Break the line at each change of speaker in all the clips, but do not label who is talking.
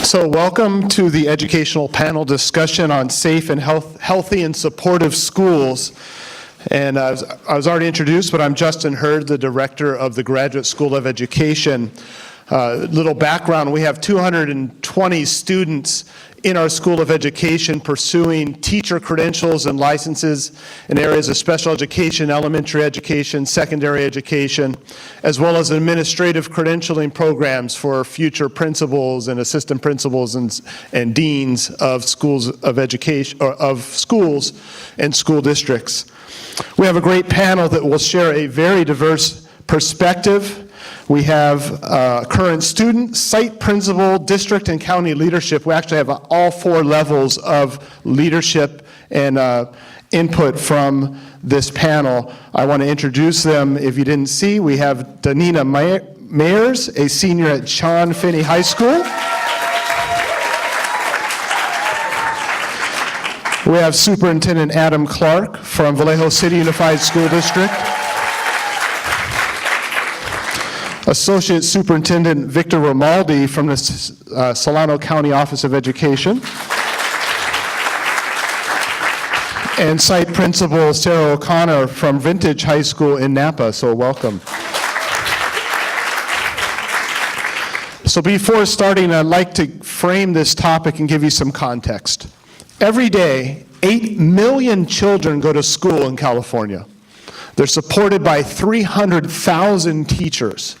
So welcome to the educational panel discussion on safe and healthy and supportive schools. And I was already introduced, but I'm Justin Hurd, the director of the Graduate School of Education. Little background, we have 220 students in our School of Education pursuing teacher credentials and licenses in areas of special education, elementary education, secondary education, as well as administrative credentialing programs for future principals and assistant principals and deans of schools of education, or of schools and school districts. We have a great panel that will share a very diverse perspective. We have current student, site principal, district, and county leadership. We actually have all four levels of leadership and input from this panel. I want to introduce them. If you didn't see, we have Danina Mayers, a senior at Sean Finney High School. We have Superintendent Adam Clark from Vallejo City Unified School District. Associate Superintendent Victor Romaldi from the Solano County Office of Education. And Site Principal Sarah O'Connor from Vintage High School in Napa, so welcome. So before starting, I'd like to frame this topic and give you some context. Every day, 8 million children go to school in California. They're supported by 300,000 teachers.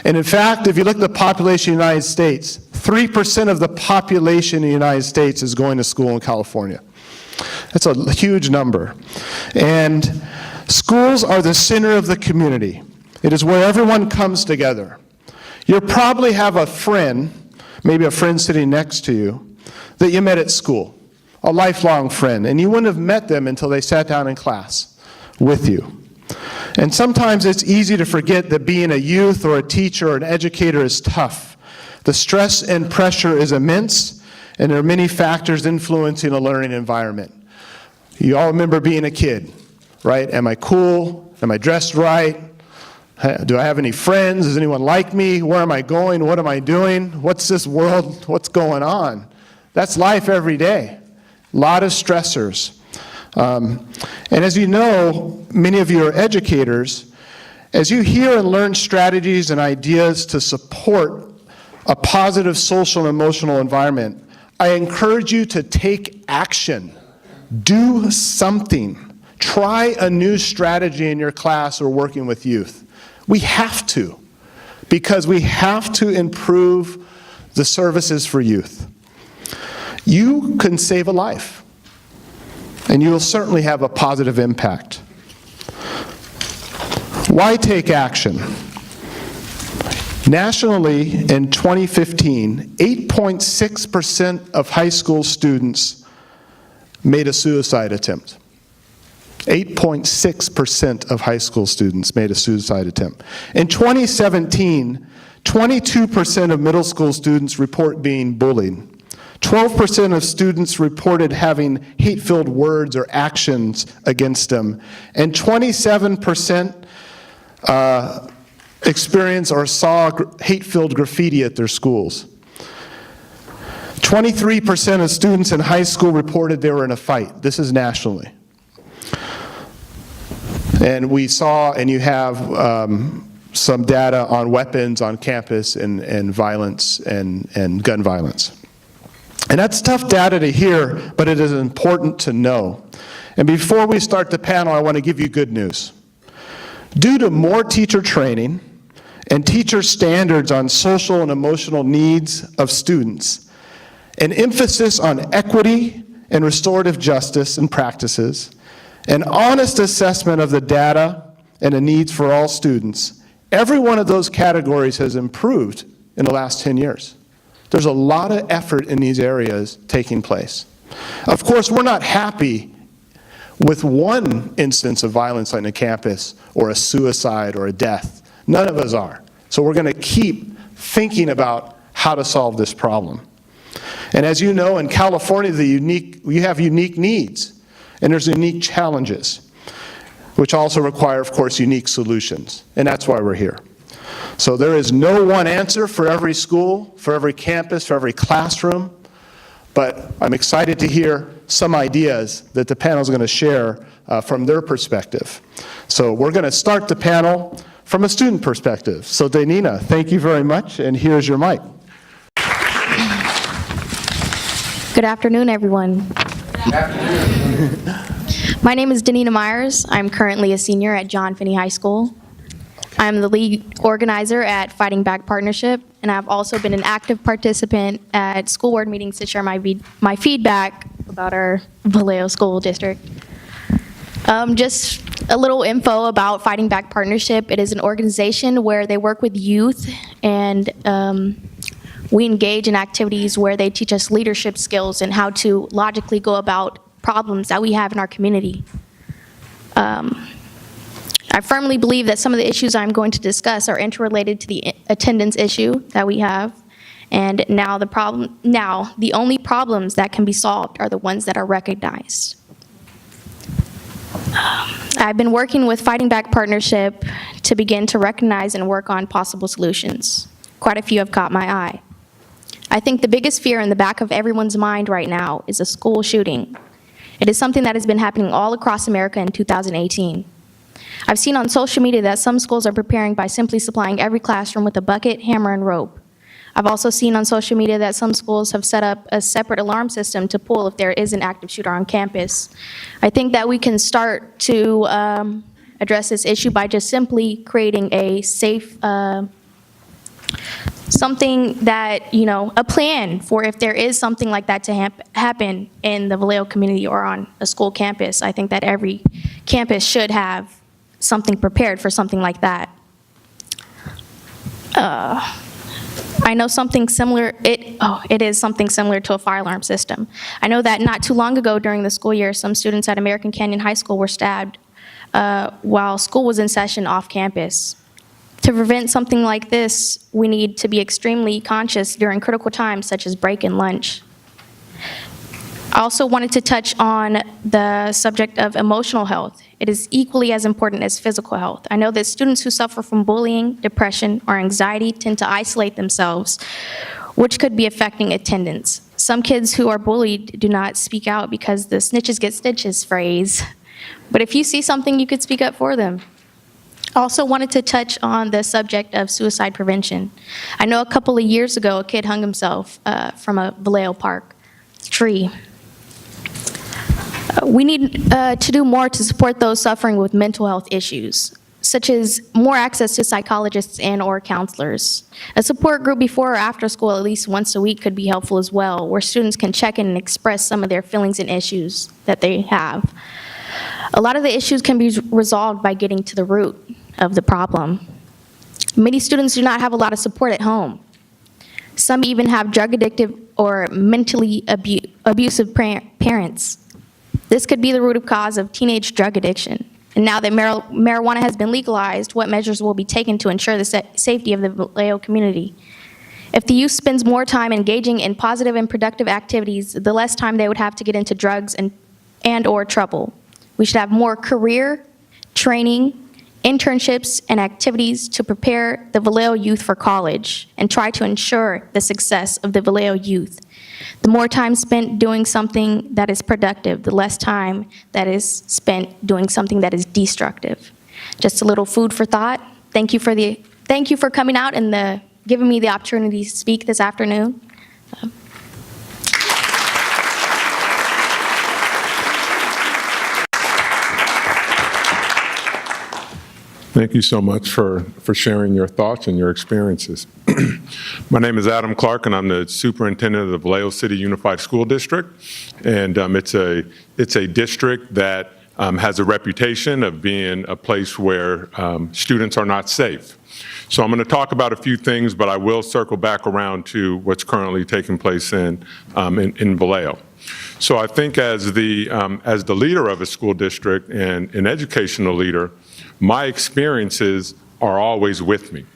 And in fact, if you look at the population of the United States, 3% of the population in the United States is going to school in California. That's a huge number. And schools are the center of the community. It is where everyone comes together. You probably have a friend, maybe a friend sitting next to you, that you met at school, a lifelong friend, and you wouldn't have met them until they sat down in class with you. And sometimes it's easy to forget that being a youth or a teacher or an educator is tough. The stress and pressure is immense, and there are many factors influencing a learning environment. You all remember being a kid, right? Am I cool? Am I dressed right? Do I have any friends? Does anyone like me? Where am I going? What am I doing? What's this world? What's going on? That's life every day. A lot of stressors. And as you know, many of you are educators. As you hear and learn strategies and ideas to support a positive social and emotional environment, I encourage you to take action. Do something. Try a new strategy in your class or working with youth. We have to, because we have to improve the services for youth. You can save a life, and you will certainly have a positive impact. Why take action? Nationally, in 2015, 8.6% of high school students made a suicide attempt. 8.6% of high school students made a suicide attempt. In 2017, 22% of middle school students report being bullied. 12% of students reported having hate-filled words or actions against them, and 27% experienced or saw hate-filled graffiti at their schools. 23% of students in high school reported they were in a fight. This is nationally. And we saw, and you have some data on weapons on campus and violence and gun violence. And that's tough data to hear, but it is important to know. And before we start the panel, I want to give you good news. Due to more teacher training and teacher standards on social and emotional needs of students, an emphasis on equity and restorative justice and practices, an honest assessment of the data and the needs for all students, every one of those categories has improved in the last 10 years. There's a lot of effort in these areas taking place. Of course, we're not happy with one instance of violence on a campus or a suicide or a death. None of us are. So we're going to keep thinking about how to solve this problem. And as you know, in California, you have unique needs, and there's unique challenges, which also require, of course, unique solutions. And that's why we're here. So there is no one answer for every school, for every campus, for every classroom, but I'm excited to hear some ideas that the panel is going to share from their perspective. So we're going to start the panel from a student perspective. So Danina, thank you very much, and here's your mic.
Good afternoon, everyone.
Good afternoon.
My name is Danina Myers. I'm currently a senior at John Finney High School. I'm the lead organizer at Fighting Back Partnership, and I've also been an active participant at school board meetings to share my feedback about our Vallejo School District. Just a little info about Fighting Back Partnership. It is an organization where they work with youth, and we engage in activities where they teach us leadership skills and how to logically go about problems that we have in our community. I firmly believe that some of the issues I'm going to discuss are interrelated to the attendance issue that we have, and now the only problems that can be solved are the ones that are recognized. I've been working with Fighting Back Partnership to begin to recognize and work on possible solutions. Quite a few have caught my eye. I think the biggest fear in the back of everyone's mind right now is a school shooting. It is something that has been happening all across America in 2018. I've seen on social media that some schools are preparing by simply supplying every classroom with a bucket, hammer, and rope. I've also seen on social media that some schools have set up a separate alarm system to pull if there is an active shooter on campus. I think that we can start to address this issue by just simply creating a safe, something that, a plan for if there is something like that to happen in the Vallejo community or on a school campus. I think that every campus should have something prepared for something like that. I know something similar, it is something similar to a fire alarm system. I know that not too long ago during the school year, some students at American Canyon High School were stabbed while school was in session off campus. To prevent something like this, we need to be extremely conscious during critical times such as break and lunch. I also wanted to touch on the subject of emotional health. It is equally as important as physical health. I know that students who suffer from bullying, depression, or anxiety tend to isolate themselves, which could be affecting attendance. Some kids who are bullied do not speak out because the snitches get stitches phrase. But if you see something, you could speak up for them. I also wanted to touch on the subject of suicide prevention. I know a couple of years ago, a kid hung himself from a Vallejo Park tree. We need to do more to support those suffering with mental health issues, such as more access to psychologists and/or counselors. A support group before or after school at least once a week could be helpful as well, where students can check in and express some of their feelings and issues that they have. A lot of the issues can be resolved by getting to the root of the problem. Many students do not have a lot of support at home. Some even have drug addictive or mentally abusive parents. This could be the root cause of teenage drug addiction. And now that marijuana has been legalized, what measures will be taken to ensure the safety of the Vallejo community? If the youth spends more time engaging in positive and productive activities, the less time they would have to get into drugs and/or trouble. We should have more career, training, internships, and activities to prepare the Vallejo youth for college and try to ensure the success of the Vallejo youth. The more time spent doing something that is productive, the less time that is spent doing something that is destructive. Just a little food for thought. Thank you for coming out and giving me the opportunity to speak this afternoon.
Thank you so much for sharing your thoughts and your experiences. My name is Adam Clark, and I'm the superintendent of the Vallejo City Unified School District. And it's a district that has a reputation of being a place where students are not safe. So I'm going to talk about a few things, but I will circle back around to what's currently taking place in Vallejo. So I think as the leader of a school district and an educational leader, my experiences are always with me.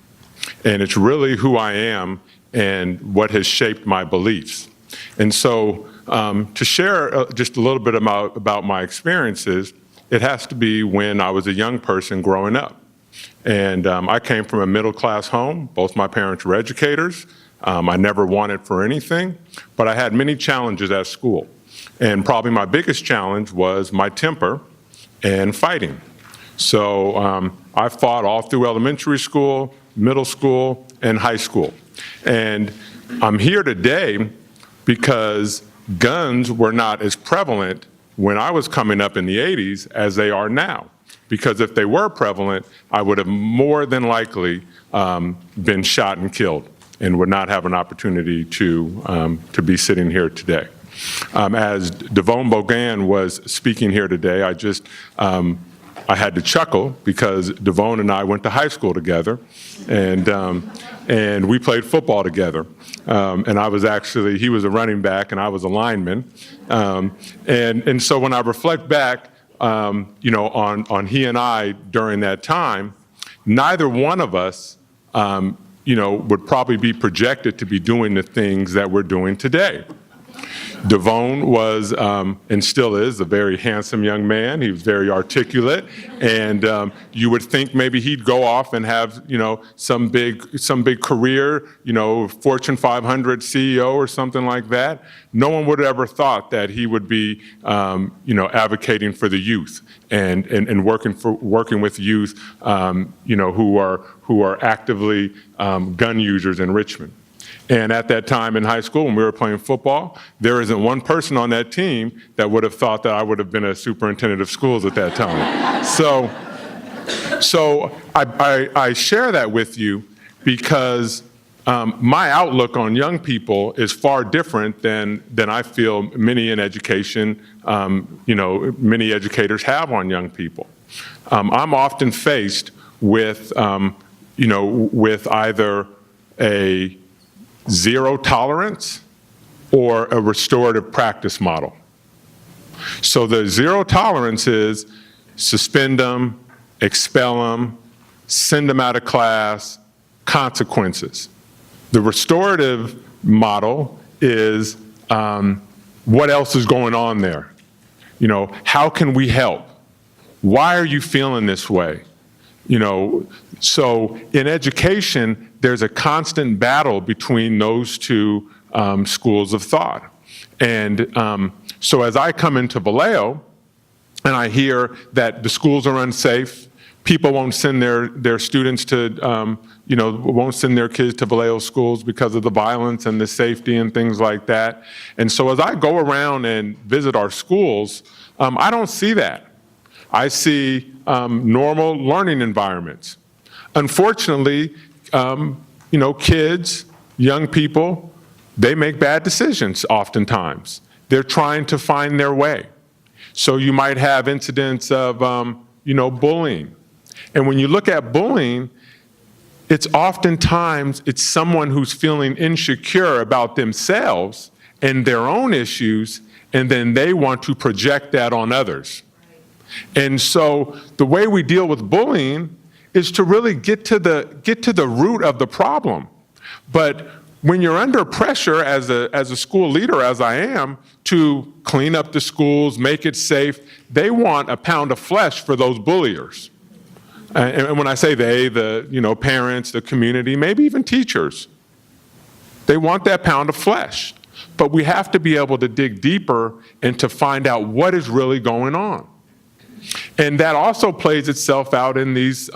And it's really who I am and what has shaped my beliefs. And so to share just a little bit about my experiences, it has to be when I was a young person growing up. And I came from a middle-class home. Both my parents were educators. I never wanted for anything, but I had many challenges at school. And probably my biggest challenge was my temper and fighting. So I fought all through elementary school, middle school, and high school. And I'm here today because guns were not as prevalent when I was coming up in the 80s as they are now. Because if they were prevalent, I would have more than likely been shot and killed and would not have an opportunity to be sitting here today. As Devone Bogan was speaking here today, I had to chuckle because Devone and I went to high school together, and we played football together. And he was a running back and I was a lineman. And so when I reflect back, on he and I during that time, neither one of us, would probably be projected to be doing the things that we're doing today. Devone was, and still is, a very handsome young man. He was very articulate, and you would think maybe he'd go off and have, some big career, Fortune 500 CEO or something like that. No one would have ever thought that he would be, advocating for the youth and working with youth, who are actively gun users in Richmond. And at that time in high school, when we were playing football, there isn't one person on that team that would have thought that I would have been a superintendent of schools at that time. So I share that with you because my outlook on young people is far different than I feel many in education, many educators have on young people. I'm often faced with, with either a zero tolerance or a restorative practice model. So the zero tolerance is suspend them, expel them, send them out of class, consequences. The restorative model is what else is going on there? How can we help? Why are you feeling this way? So in education, there's a constant battle between those two schools of thought. And so as I come into Vallejo and I hear that the schools are unsafe, people won't send their students to, won't send their kids to Vallejo schools because of the violence and the safety and things like that. And so as I go around and visit our schools, I don't see that. I see normal learning environments. Unfortunately, kids, young people, they make bad decisions oftentimes. They're trying to find their way. So you might have incidents of, bullying. And when you look at bullying, it's oftentimes someone who's feeling insecure about themselves and their own issues, and then they want to project that on others. And so the way we deal with bullying is to really get to the root of the problem. But when you're under pressure as a school leader, as I am, to clean up the schools, make it safe, they want a pound of flesh for those bulliers. And when I say they, the parents, the community, maybe even teachers, they want that pound of flesh. But we have to be able to dig deeper and to find out what is really going on. And that also plays itself out in these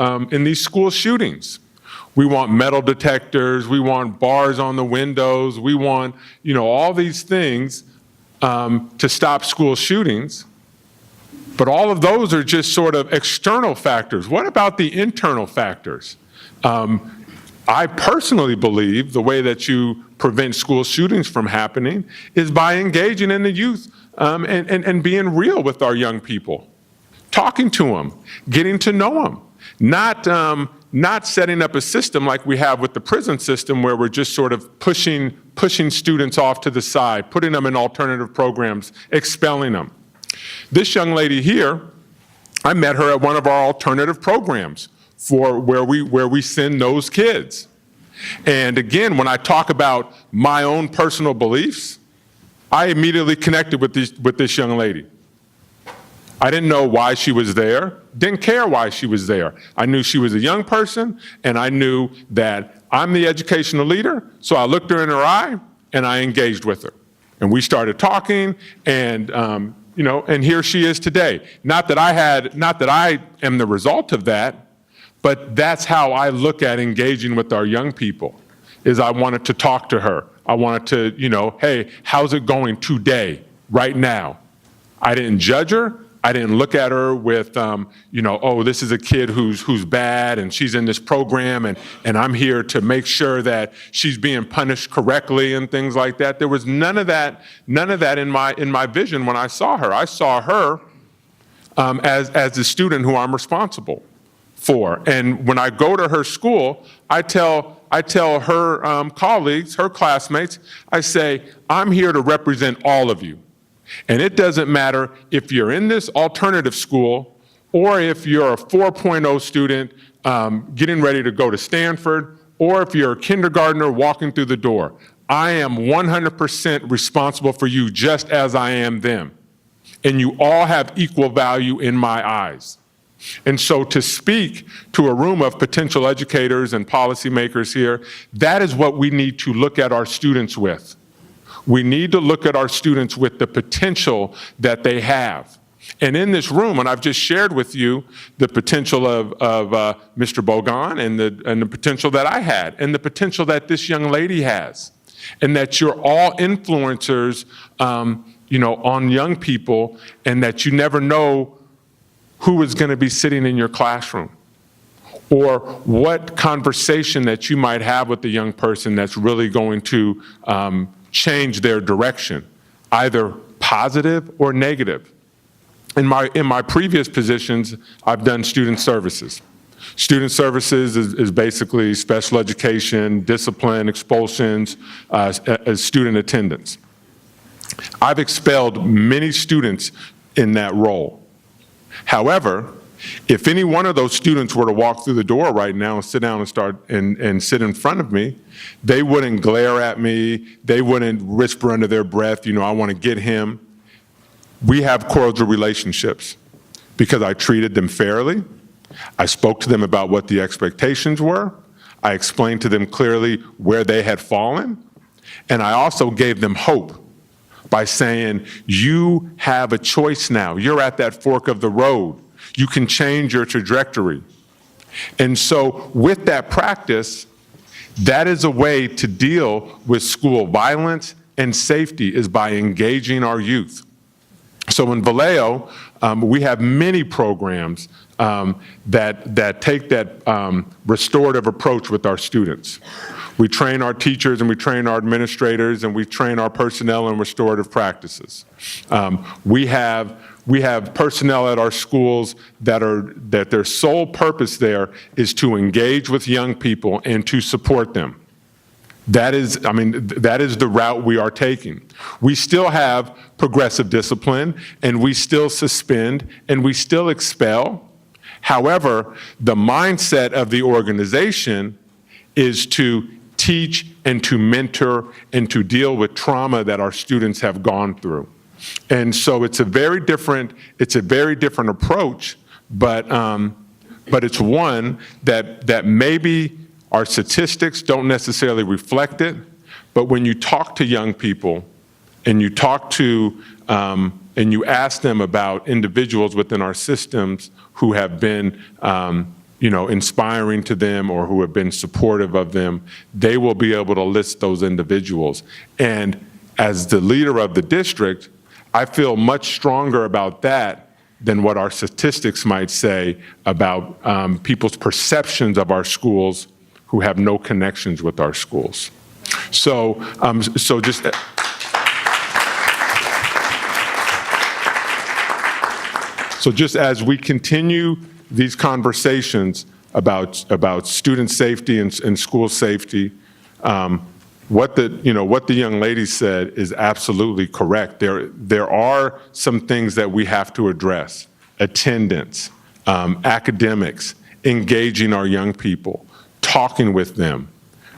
school shootings. We want metal detectors, we want bars on the windows, we want, all these things to stop school shootings. But all of those are just sort of external factors. What about the internal factors? I personally believe the way that you prevent school shootings from happening is by engaging in the youth and being real with our young people. Talking to them, getting to know them, not setting up a system like we have with the prison system where we're just sort of pushing students off to the side, putting them in alternative programs, expelling them. This young lady here, I met her at one of our alternative programs for where we send those kids. And again, when I talk about my own personal beliefs, I immediately connected with this young lady. I didn't know why she was there, didn't care why she was there. I knew she was a young person, and I knew that I'm the educational leader, so I looked her in her eye, and I engaged with her. And we started talking, and and here she is today. Not that I am the result of that, but that's how I look at engaging with our young people, is I wanted to talk to her. I wanted to, hey, how's it going today, right now? I didn't judge her. I didn't look at her with, oh, this is a kid who's bad and she's in this program and I'm here to make sure that she's being punished correctly and things like that. There was none of that in my vision when I saw her. I saw her as the student who I'm responsible for. And when I go to her school, I tell her colleagues, her classmates, I say, I'm here to represent all of you. And it doesn't matter if you're in this alternative school or if you're a 4.0 student getting ready to go to Stanford, or if you're a kindergartner walking through the door. I am 100% responsible for you just as I am them. And you all have equal value in my eyes. And so to speak to a room of potential educators and policymakers here, that is what we need to look at our students with. We need to look at our students with the potential that they have. And in this room, and I've just shared with you the potential of Mr. Bogan and the potential that I had, and the potential that this young lady has, and that you're all influencers, on young people, and that you never know who is going to be sitting in your classroom, or what conversation that you might have with the young person that's really going to change their direction, either positive or negative. In my previous positions, I've done student services. Student services is basically special education, discipline, expulsions, student attendance. I've expelled many students in that role. However, if any one of those students were to walk through the door right now and sit down and sit in front of me, they wouldn't glare at me, they wouldn't whisper under their breath, I want to get him. We have cordial relationships because I treated them fairly. I spoke to them about what the expectations were. I explained to them clearly where they had fallen. And I also gave them hope by saying, you have a choice now. You're at that fork of the road. You can change your trajectory. And so with that practice, that is a way to deal with school violence and safety, is by engaging our youth. So in Vallejo, we have many programs that take that restorative approach with our students. We train our teachers and we train our administrators and we train our personnel in restorative practices. We have personnel at our schools that their sole purpose there is to engage with young people and to support them. That is the route we are taking. We still have progressive discipline, and we still suspend, and we still expel. However, the mindset of the organization is to teach and to mentor and to deal with trauma that our students have gone through. And so it's a very different approach, but it's one that maybe our statistics don't necessarily reflect it, but when you talk to young people and you talk to and you ask them about individuals within our systems who have been inspiring to them or who have been supportive of them, they will be able to list those individuals. And as the leader of the district, I feel much stronger about that than what our statistics might say about people's perceptions of our schools who have no connections with our schools. So just as we continue these conversations about student safety and school safety, what the young lady said is absolutely correct. There are some things that we have to address: attendance, academics, engaging our young people, talking with them,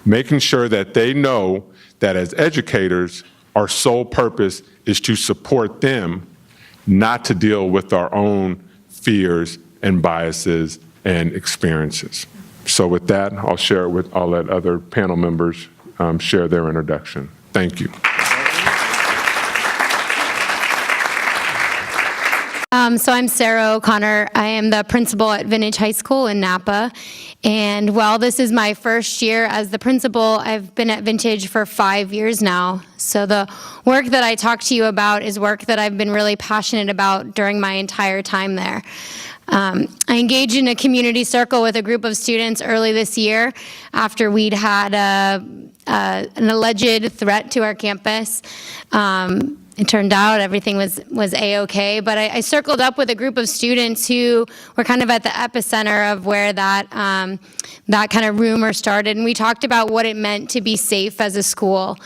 making sure that they know that as educators, our sole purpose is to support them not to deal with our own fears and biases and experiences. So with that, I'll let other panel members share their introduction. Thank you.
So I'm Sarah O'Connor. I am the principal at Vintage High School in Napa. And while this is my first year as the principal, I've been at Vintage for 5 years now. So the work that I talk to you about is work that I've been really passionate about during my entire time there. I engaged in a community circle with a group of students early this year after we'd had an alleged threat to our campus. It turned out everything was A-okay, but I circled up with a group of students who were kind of at the epicenter of where that kind of rumor started, and we talked about what it meant to be safe as a school.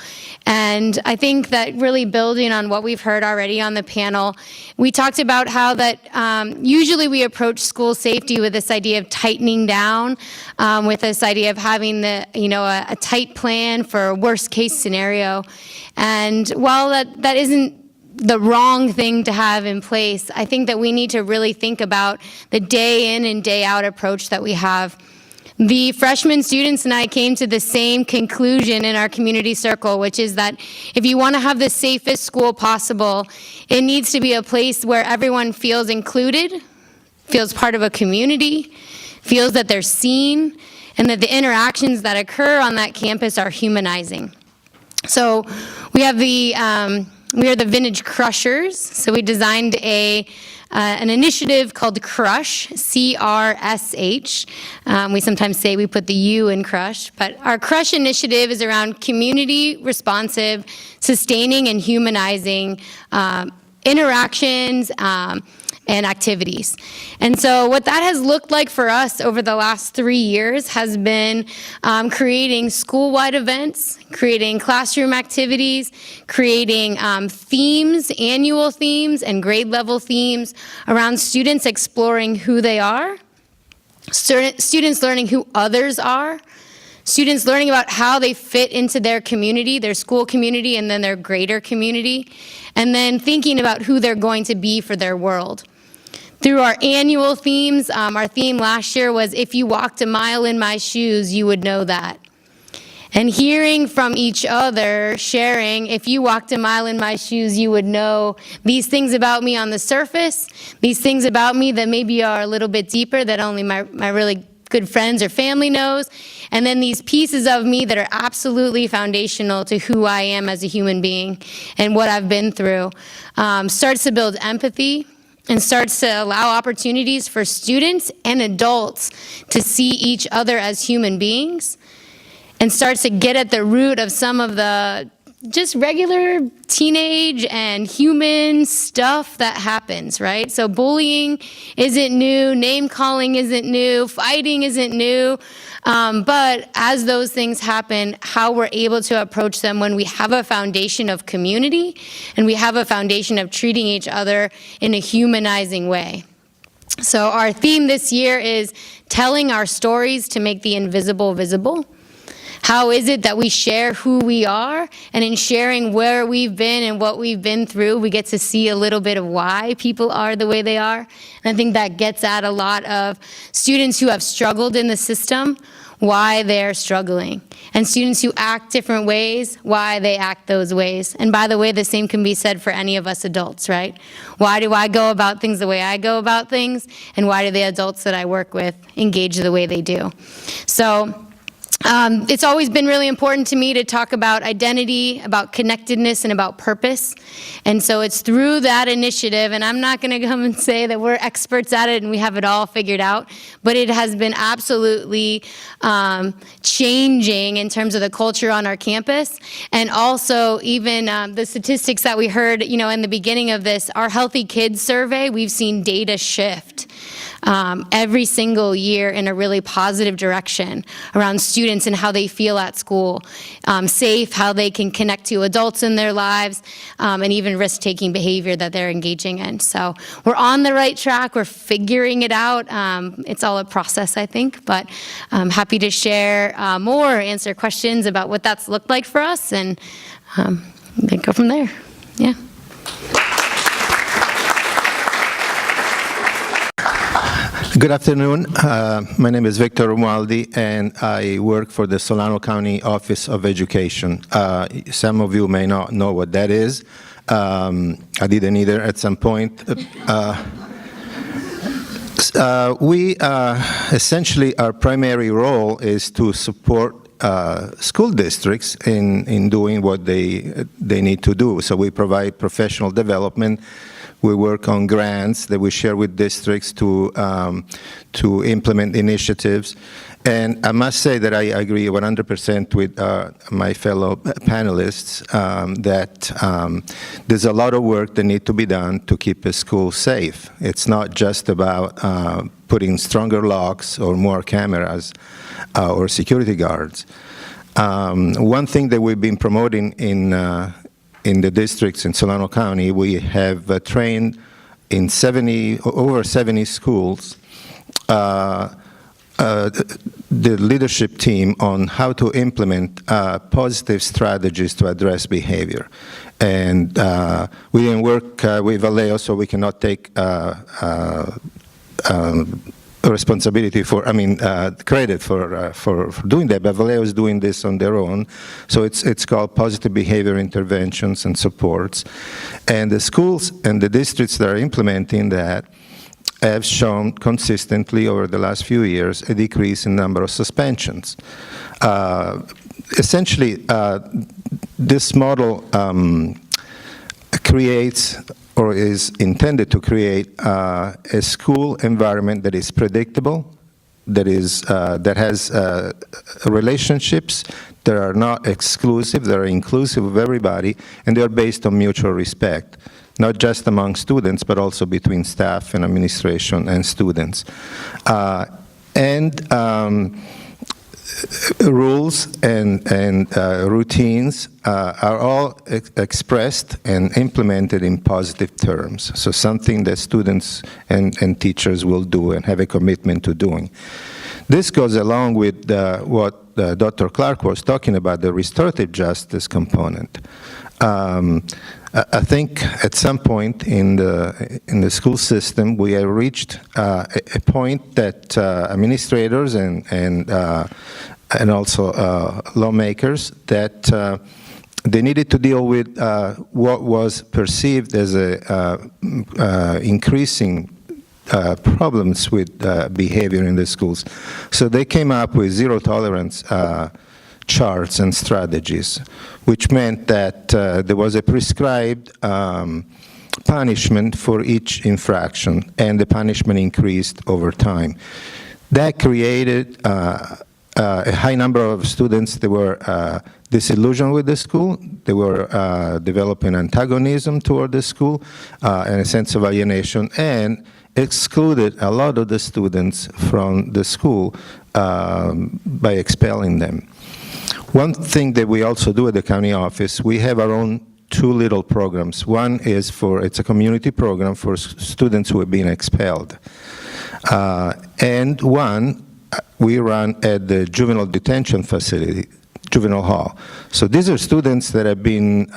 And I think that really building on what we've heard already on the panel, we talked about how that usually we approach school safety with this idea of tightening down, with this idea of having a tight plan for a worst case scenario. And while that isn't the wrong thing to have in place, I think that we need to really think about the day in and day out approach that we have. The freshman students and I came to the same conclusion in our community circle, which is that if you want to have the safest school possible, it needs to be a place where everyone feels included, feels part of a community, feels that they're seen, and that the interactions that occur on that campus are humanizing. So we have we are the Vintage Crushers. So we designed an initiative called Crush, C-R-S-H. We sometimes say we put the U in Crush, but our Crush initiative is around community responsive, sustaining and humanizing interactions and activities. And so what that has looked like for us over the last 3 years has been creating school-wide events, creating classroom activities, creating themes, annual themes and grade level themes around students exploring who they are, students learning who others are, students learning about how they fit into their community, their school community, and then their greater community, and then thinking about who they're going to be for their world. Through our annual themes, our theme last year was, if you walked a mile in my shoes, you would know that. And hearing from each other, sharing, if you walked a mile in my shoes, you would know these things about me on the surface, these things about me that maybe are a little bit deeper that only my really good friends or family knows, and then these pieces of me that are absolutely foundational to who I am as a human being and what I've been through, starts to build empathy, and starts to allow opportunities for students and adults to see each other as human beings, and starts to get at the root of some of the just regular teenage and human stuff that happens, right? So bullying isn't new, name calling isn't new, fighting isn't new, but as those things happen, how we're able to approach them when we have a foundation of community and we have a foundation of treating each other in a humanizing way. So our theme this year is telling our stories to make the invisible visible. How is it that we share who we are, and in sharing where we've been and what we've been through, we get to see a little bit of why people are the way they are. And I think that gets at a lot of students who have struggled in the system, why they're struggling. And students who act different ways, why they act those ways. And by the way, the same can be said for any of us adults, right? Why do I go about things the way I go about things? And why do the adults that I work with engage the way they do? So it's always been really important to me to talk about identity, about connectedness, and about purpose. And so it's through that initiative, and I'm not going to come and say that we're experts at it and we have it all figured out, but it has been absolutely changing in terms of the culture on our campus. And also even the statistics that we heard, in the beginning of this, our Healthy Kids survey, we've seen data shift every single year in a really positive direction around students and how they feel at school, safe, how they can connect to adults in their lives, and even risk-taking behavior that they're engaging in. So we're on the right track. We're figuring it out. It's all a process, I think, but I'm happy to share more, answer questions about what that's looked like for us, and then go from there. Yeah.
Good afternoon. My name is Victor Romualdi, and I work for the Solano County Office of Education. Some of you may not know what that is. I didn't either at some point. We essentially, our primary role is to support school districts in doing what they need to do. So we provide professional development. We work on grants that we share with districts to implement initiatives. And I must say that I agree 100% with my fellow panelists that there's a lot of work that needs to be done to keep a school safe. It's not just about putting stronger locks or more cameras or security guards. One thing that we've been promoting in the districts in Solano County, we have trained in over 70 schools the leadership team on how to implement positive strategies to address behavior. And we didn't work with Vallejo, so we cannot take responsibility for, credit for doing that, but Vallejo is doing this on their own. So it's called positive behavior interventions and supports. And the schools and the districts that are implementing that have shown consistently over the last few years a decrease in number of suspensions. Essentially, this model creates or is intended to create a school environment that is predictable, that has relationships that are not exclusive, that are inclusive of everybody, and they are based on mutual respect, not just among students, but also between staff and administration and students. Rules and routines are all expressed and implemented in positive terms. So something that students and teachers will do and have a commitment to doing. This goes along with what Dr. Clark was talking about, the restorative justice component. I think at some point in the school system, we have reached a point that administrators and also lawmakers that they needed to deal with what was perceived as increasing problems with behavior in the schools. So they came up with zero tolerance charts and strategies, which meant that there was a prescribed punishment for each infraction, and the punishment increased over time. That created a high number of students that were disillusioned with the school. They were developing antagonism toward the school and a sense of alienation, and excluded a lot of the students from the school by expelling them. One thing that we also do at the county office, we have our own two little programs. One is it's a community program for students who have been expelled. And one we run at the juvenile detention facility, juvenile hall. So these are students that have been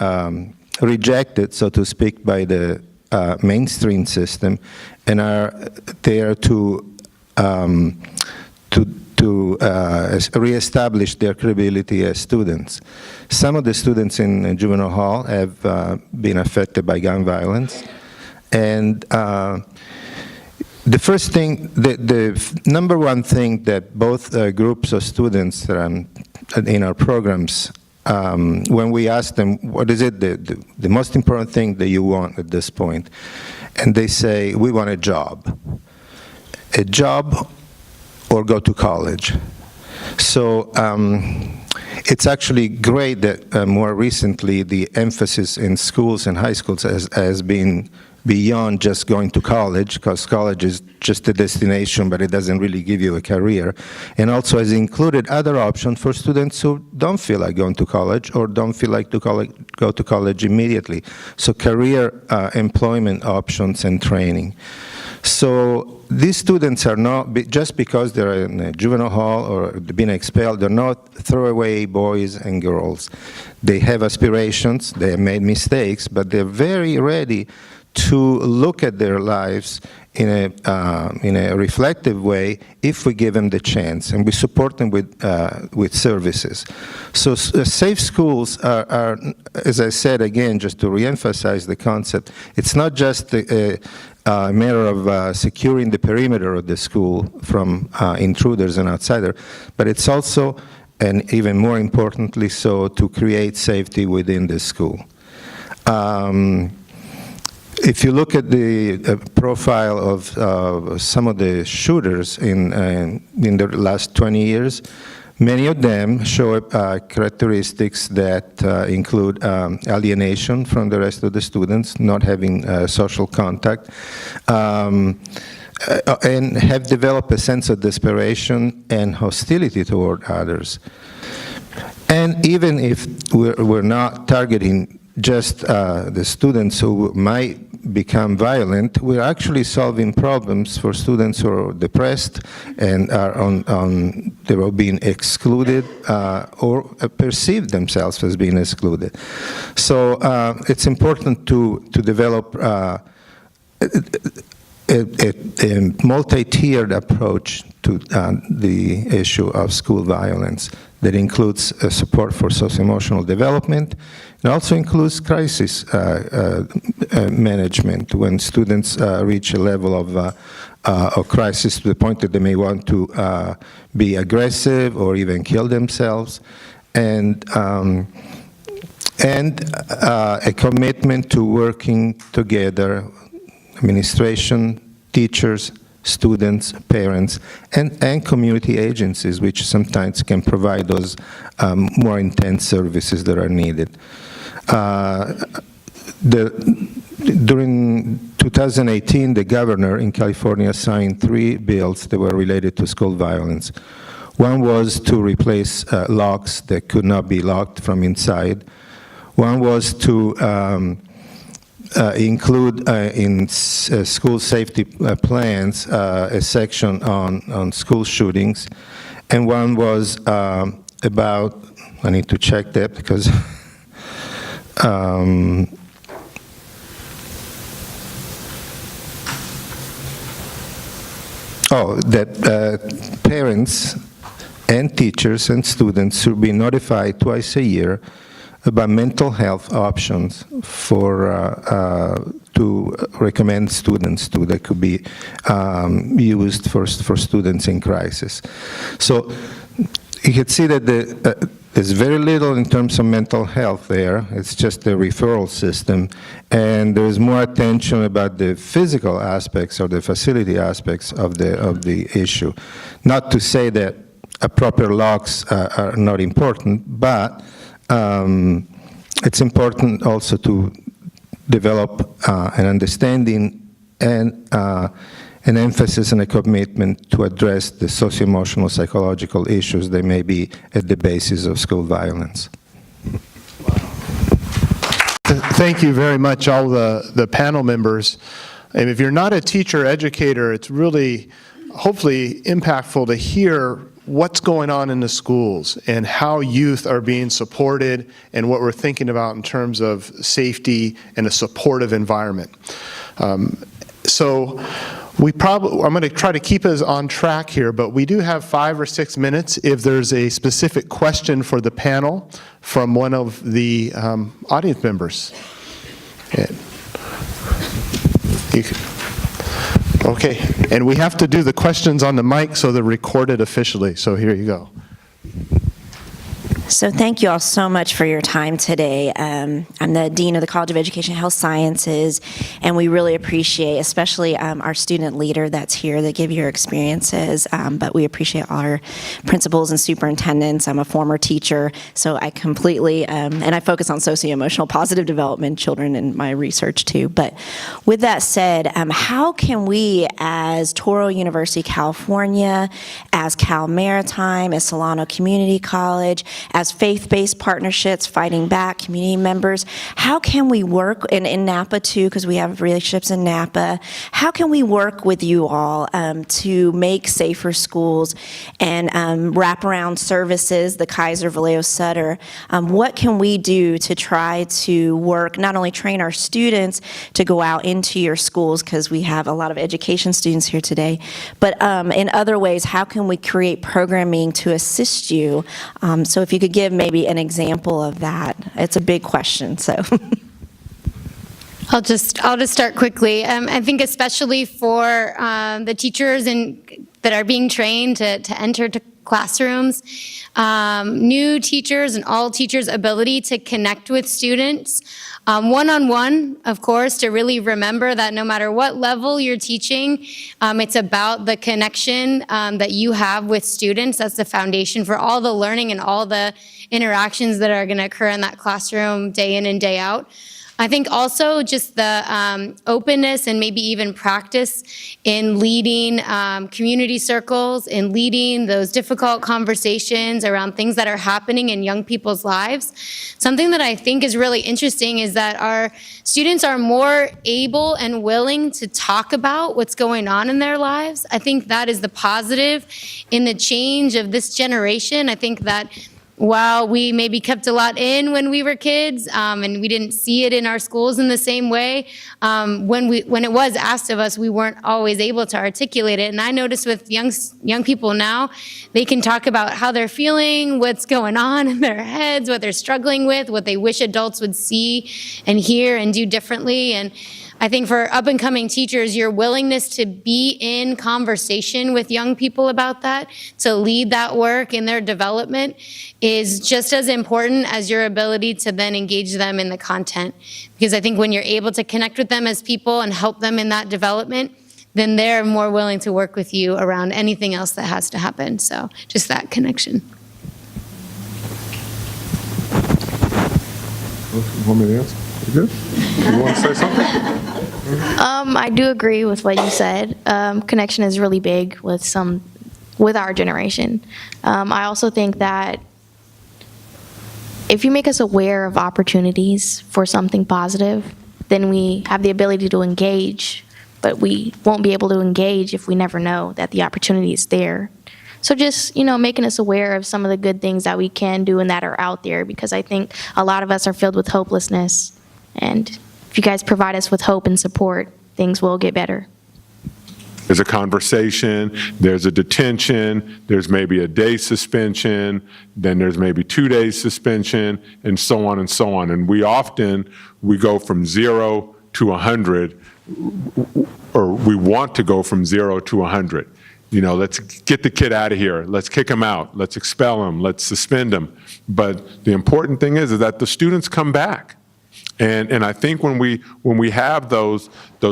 rejected, so to speak, by the mainstream system, and are there to reestablish their credibility as students. Some of the students in juvenile hall have been affected by gun violence, and the first thing, the number one thing that both groups of students in our programs, when we ask them, what is it, the most important thing that you want at this point? And they say, we want a job or go to college. So it's actually great that more recently the emphasis in schools and high schools has been beyond just going to college, because college is just a destination, but it doesn't really give you a career, and also has included other options for students who don't feel like going to college or don't feel like go to college immediately. So career employment options and training. So these students are not, just because they're in a juvenile hall or been expelled, they're not throwaway boys and girls. They have aspirations, they have made mistakes, but they're very ready to look at their lives in a reflective way if we give them the chance, and we support them with services. So safe schools are, as I said again, just to reemphasize the concept, it's not just a matter of securing the perimeter of the school from intruders and outsiders, but it's also, and even more importantly so, to create safety within the school. If you look at the profile of some of the shooters in the last 20 years, many of them show characteristics that include alienation from the rest of the students, not having social contact, and have developed a sense of desperation and hostility toward others. And even if we're not targeting just the students who might become violent, we're actually solving problems for students who are depressed and are they are being excluded or perceive themselves as being excluded. So it's important to develop a multi-tiered approach to the issue of school violence that includes support for socio-emotional development. It also includes crisis management when students reach a level of crisis to the point that they may want to be aggressive or even kill themselves, and a commitment to working together, administration, teachers, students, parents, and community agencies, which sometimes can provide those more intense services that are needed. During 2018, the governor in California signed 3 bills that were related to school violence. One was to replace locks that could not be locked from inside. One was to include in school safety plans a section on school shootings, and one was about, I need to check that because that parents and teachers and students should be notified twice a year about mental health options for to recommend students to that could be used for students in crisis. So you can see that there's very little in terms of mental health there. It's just a referral system, and there's more attention about the physical aspects or the facility aspects of the issue. Not to say that proper locks are not important, but it's important also to develop an understanding and an emphasis and a commitment to address the socio-emotional psychological issues that may be at the basis of school violence.
Thank you very much, all the panel members. And if you're not a teacher or educator, it's really hopefully impactful to hear what's going on in the schools and how youth are being supported and what we're thinking about in terms of safety and a supportive environment. So I'm going to try to keep us on track here, but we do have 5 or 6 minutes if there's a specific question for the panel from one of the audience members. Okay, and we have to do the questions on the mic so they're recorded officially, so here you go.
So thank you all so much for your time today. I'm the Dean of the College of Education and Health Sciences, and we really appreciate, especially our student leader that's here that give your experiences, but we appreciate all our principals and superintendents. I'm a former teacher, so I completely, and I focus on socio-emotional positive development children in my research too. But with that said, how can we as Touro University, California, as Cal Maritime, as Solano Community College, as as faith-based partnerships, fighting back, community members, how can we work, and in Napa too, because we have relationships in Napa, how can we work with you all to make safer schools and wraparound services, the Kaiser, Vallejo, Sutter? What can we do to try to work, not only train our students to go out into your schools, because we have a lot of education students here today, but in other ways, how can we create programming to assist you? So if you could give maybe an example of that. It's a big question, so.
I'll just start quickly. I think especially for the teachers that are being trained to enter to classrooms, new teachers and all teachers' ability to connect with students one-on-one, of course, to really remember that no matter what level you're teaching, it's about the connection that you have with students. That's the foundation for all the learning and all the interactions that are going to occur in that classroom day in and day out. I think also just the openness and maybe even practice in leading community circles, in leading those difficult conversations around things that are happening in young people's lives. Something that I think is really interesting is that our students are more able and willing to talk about what's going on in their lives. I think that is the positive in the change of this generation. I think that while we maybe kept a lot in when we were kids, and we didn't see it in our schools in the same way, when it was asked of us, we weren't always able to articulate it. And I noticed with young people now, they can talk about how they're feeling, what's going on in their heads, what they're struggling with, what they wish adults would see and hear and do differently. And I think for up-and-coming teachers, your willingness to be in conversation with young people about that, to lead that work in their development, is just as important as your ability to then engage them in the content. Because I think when you're able to connect with them as people and help them in that development, then they're more willing to work with you around anything else that has to happen. So just that connection.
You want me to answer? You good? You want to say something?
I do agree with what you said. Connection is really big with our generation. I also think that if you make us aware of opportunities for something positive, then we have the ability to engage, but we won't be able to engage if we never know that the opportunity is there. So just, making us aware of some of the good things that we can do and that are out there, because I think a lot of us are filled with hopelessness. And if you guys provide us with hope and support, things will get better.
There's a conversation, there's a detention, there's maybe a day suspension, then there's maybe 2 days suspension, and so on and so on. And we go from 0 to 100, or we want to go from 0 to 100. Let's get the kid out of here. Let's kick him out. Let's expel him. Let's suspend him. But the important thing is that the students come back. And I think when we have those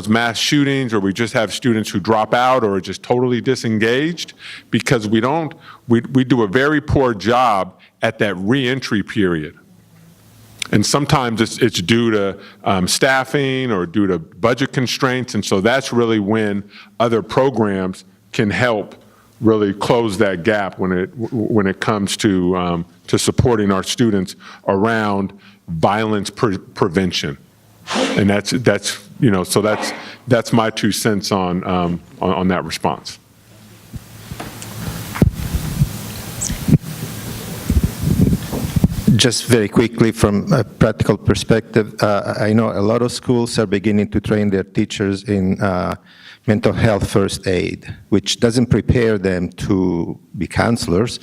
mass shootings, or we just have students who drop out or are just totally disengaged, because we do a very poor job at that reentry period. And sometimes it's due to staffing or due to budget constraints, and so that's really when other programs can help really close that gap when it comes to supporting our students around violence prevention. And that's my 2 cents on that response.
Just very quickly, from a practical perspective, I know a lot of schools are beginning to train their teachers in mental health first aid, which doesn't prepare them to be counselors,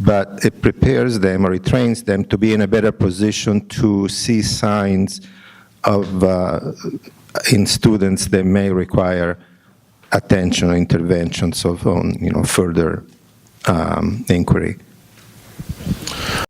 but it prepares them, or it trains them to be in a better position to see signs of in students that may require attention or intervention, so on, further inquiry.